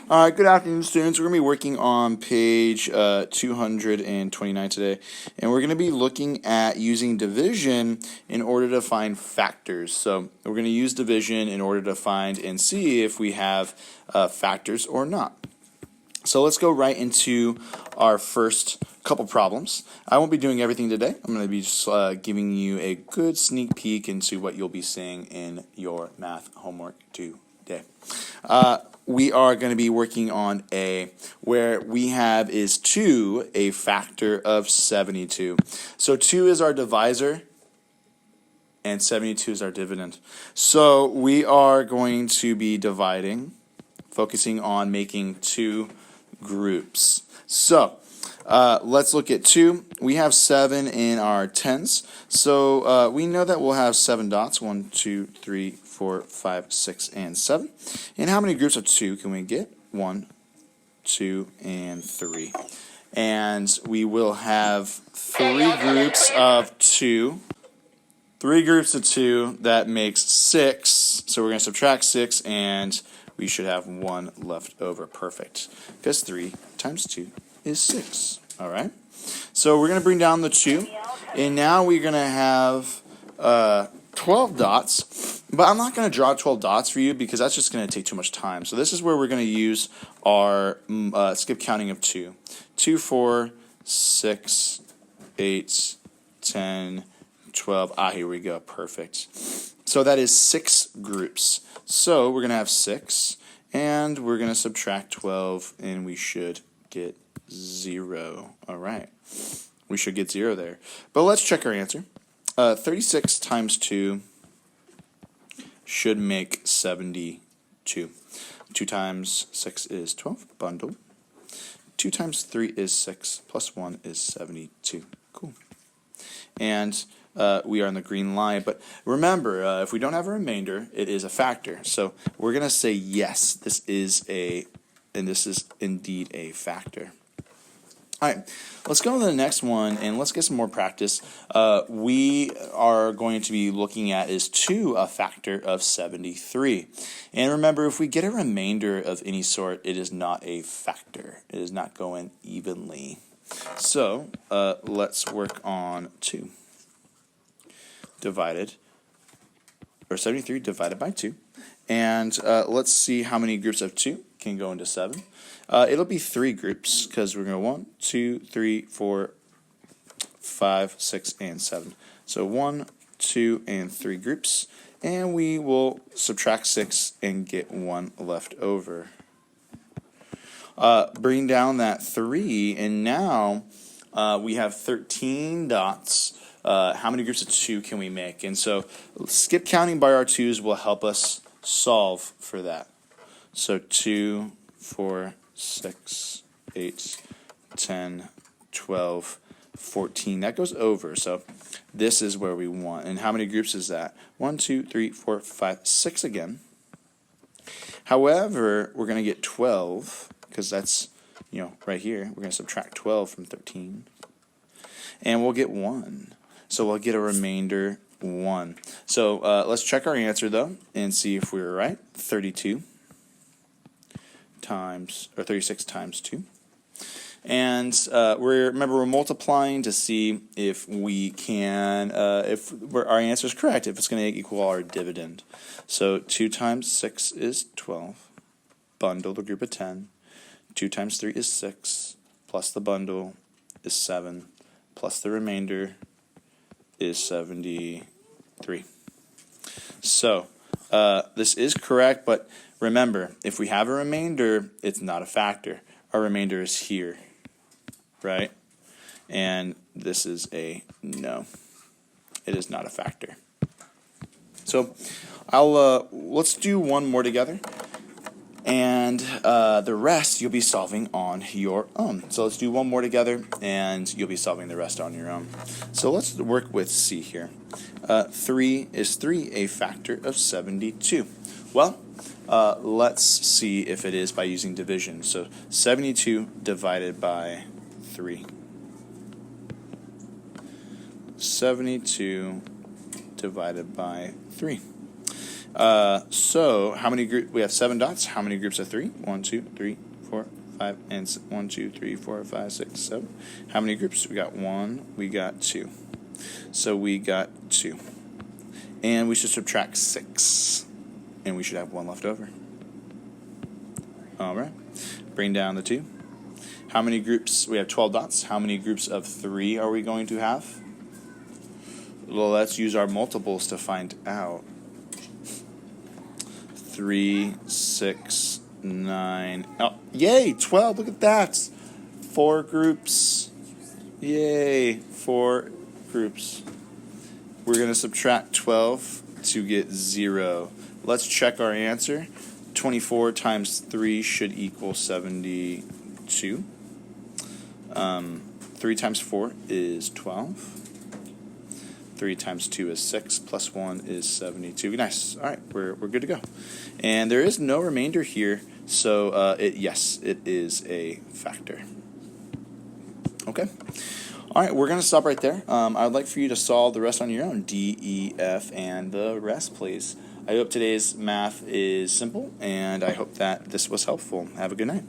Good afternoon, students. We're going to be working on page 229 today, and we're going to be looking at using division in order to find factors. So we're going to use division in order to find and see if we have factors or not. So let's go right into our first couple problems. I won't be doing everything today. I'm going to be just giving you a good sneak peek into what you'll be seeing in your math homework today. We are going to be working on A, where we have is 2 a factor of 72. So 2 is our divisor, and 72 is our dividend. So we are going to be dividing, focusing on making 2 groups. So let's look at 2. We have 7 in our tens. So we know that we'll have 7 dots. 1, 2, 3, 4, 5, 6, and 7. And how many groups of 2 can we get? 1, 2, and 3. And we will have 3 groups of 2. 3 groups of 2, that makes 6. So we're going to subtract 6, and we should have 1 left over. Perfect. Because 3 times 2 is 6. All right. So we're going to bring down the 2. And now we're going to have 12 dots. But I'm not going to draw 12 dots for you because that's just going to take too much time. So this is where we're going to use our skip counting of 2. 2, 4, 6, 8, 10, 12. Here we go. Perfect. So that is 6 groups. So we're going to have 6, and we're going to subtract 12, and we should get 0. All right. We should get 0 there. But let's check our answer. 36 times 2 should make 72. 2 times 6 is 12. Bundle. 2 times 3 is 6. Plus 1 is 72. Cool. And we are on the green line. But remember, if we don't have a remainder, it is a factor. So we're going to say yes, this is indeed a factor. All right, let's go to the next one, and let's get some more practice. We are going to be looking at is 2 a factor of 73. And remember, if we get a remainder of any sort, it is not a factor. It is not going evenly. So let's work on 2. 73 divided by 2. And let's see how many groups of 2 can go into 7. It'll be 3 groups because we're going to 1, 2, 3, 4, 5, 6, and 7. So 1, 2, and 3 groups. And we will subtract 6 and get 1 left over. Bring down that 3, and now we have 13 dots. How many groups of 2 can we make? And so skip counting by our 2's will help us solve for that. So 2, 4, 6, 8, 10, 12, 14. That goes over. So this is where we want. And how many groups is that? 1, 2, 3, 4, 5, 6 again. However, we're going to get 12 because that's, right here. We're going to subtract 12 from 13. And we'll get 1. So we'll get a remainder 1. So let's check our answer, though, and see if we were right. 36 times 2. And remember, we're multiplying to see if we can, if our answer is correct, if it's going to equal our dividend. So 2 times 6 is 12. Bundle the group of 10. 2 times 3 is 6. Plus the bundle is 7. Plus the remainder is 73. So this is correct, but remember, if we have a remainder, it's not a factor. Our remainder is here, right? And this is a no. It is not a factor. So let's do one more together. And the rest you'll be solving on your own. So let's do one more together, and you'll be solving the rest on your own. So let's work with C here. 3 is 3 a factor of 72? Well, let's see if it is by using division. So 72 divided by 3. 72 divided by 3. So how many groups? We have 7 dots. How many groups of 3? 1, 2, 3, 4, 5, and 1, 2, 3, 4, 5, 6, 7. How many groups? We got 1. We got 2. So we got 2. And we should subtract 6. And we should have 1 left over. All right. Bring down the 2. How many groups? We have 12 dots. How many groups of 3 are we going to have? Well, let's use our multiples to find out. 3, 6, 9. Oh, yay, 12. Look at that. 4 groups. Yay, 4 groups. We're going to subtract 12 to get 0. Let's check our answer. 24 times 3 should equal 72. 3 times 4 is 12. 3 times 2 is 6, plus 1 is 72. Nice. All right, we're good to go. And there is no remainder here, so yes, it is a factor. Okay. All right, we're going to stop right there. I would like for you to solve the rest on your own, D, E, F, and the rest, please. I hope today's math is simple, and I hope that this was helpful. Have a good night.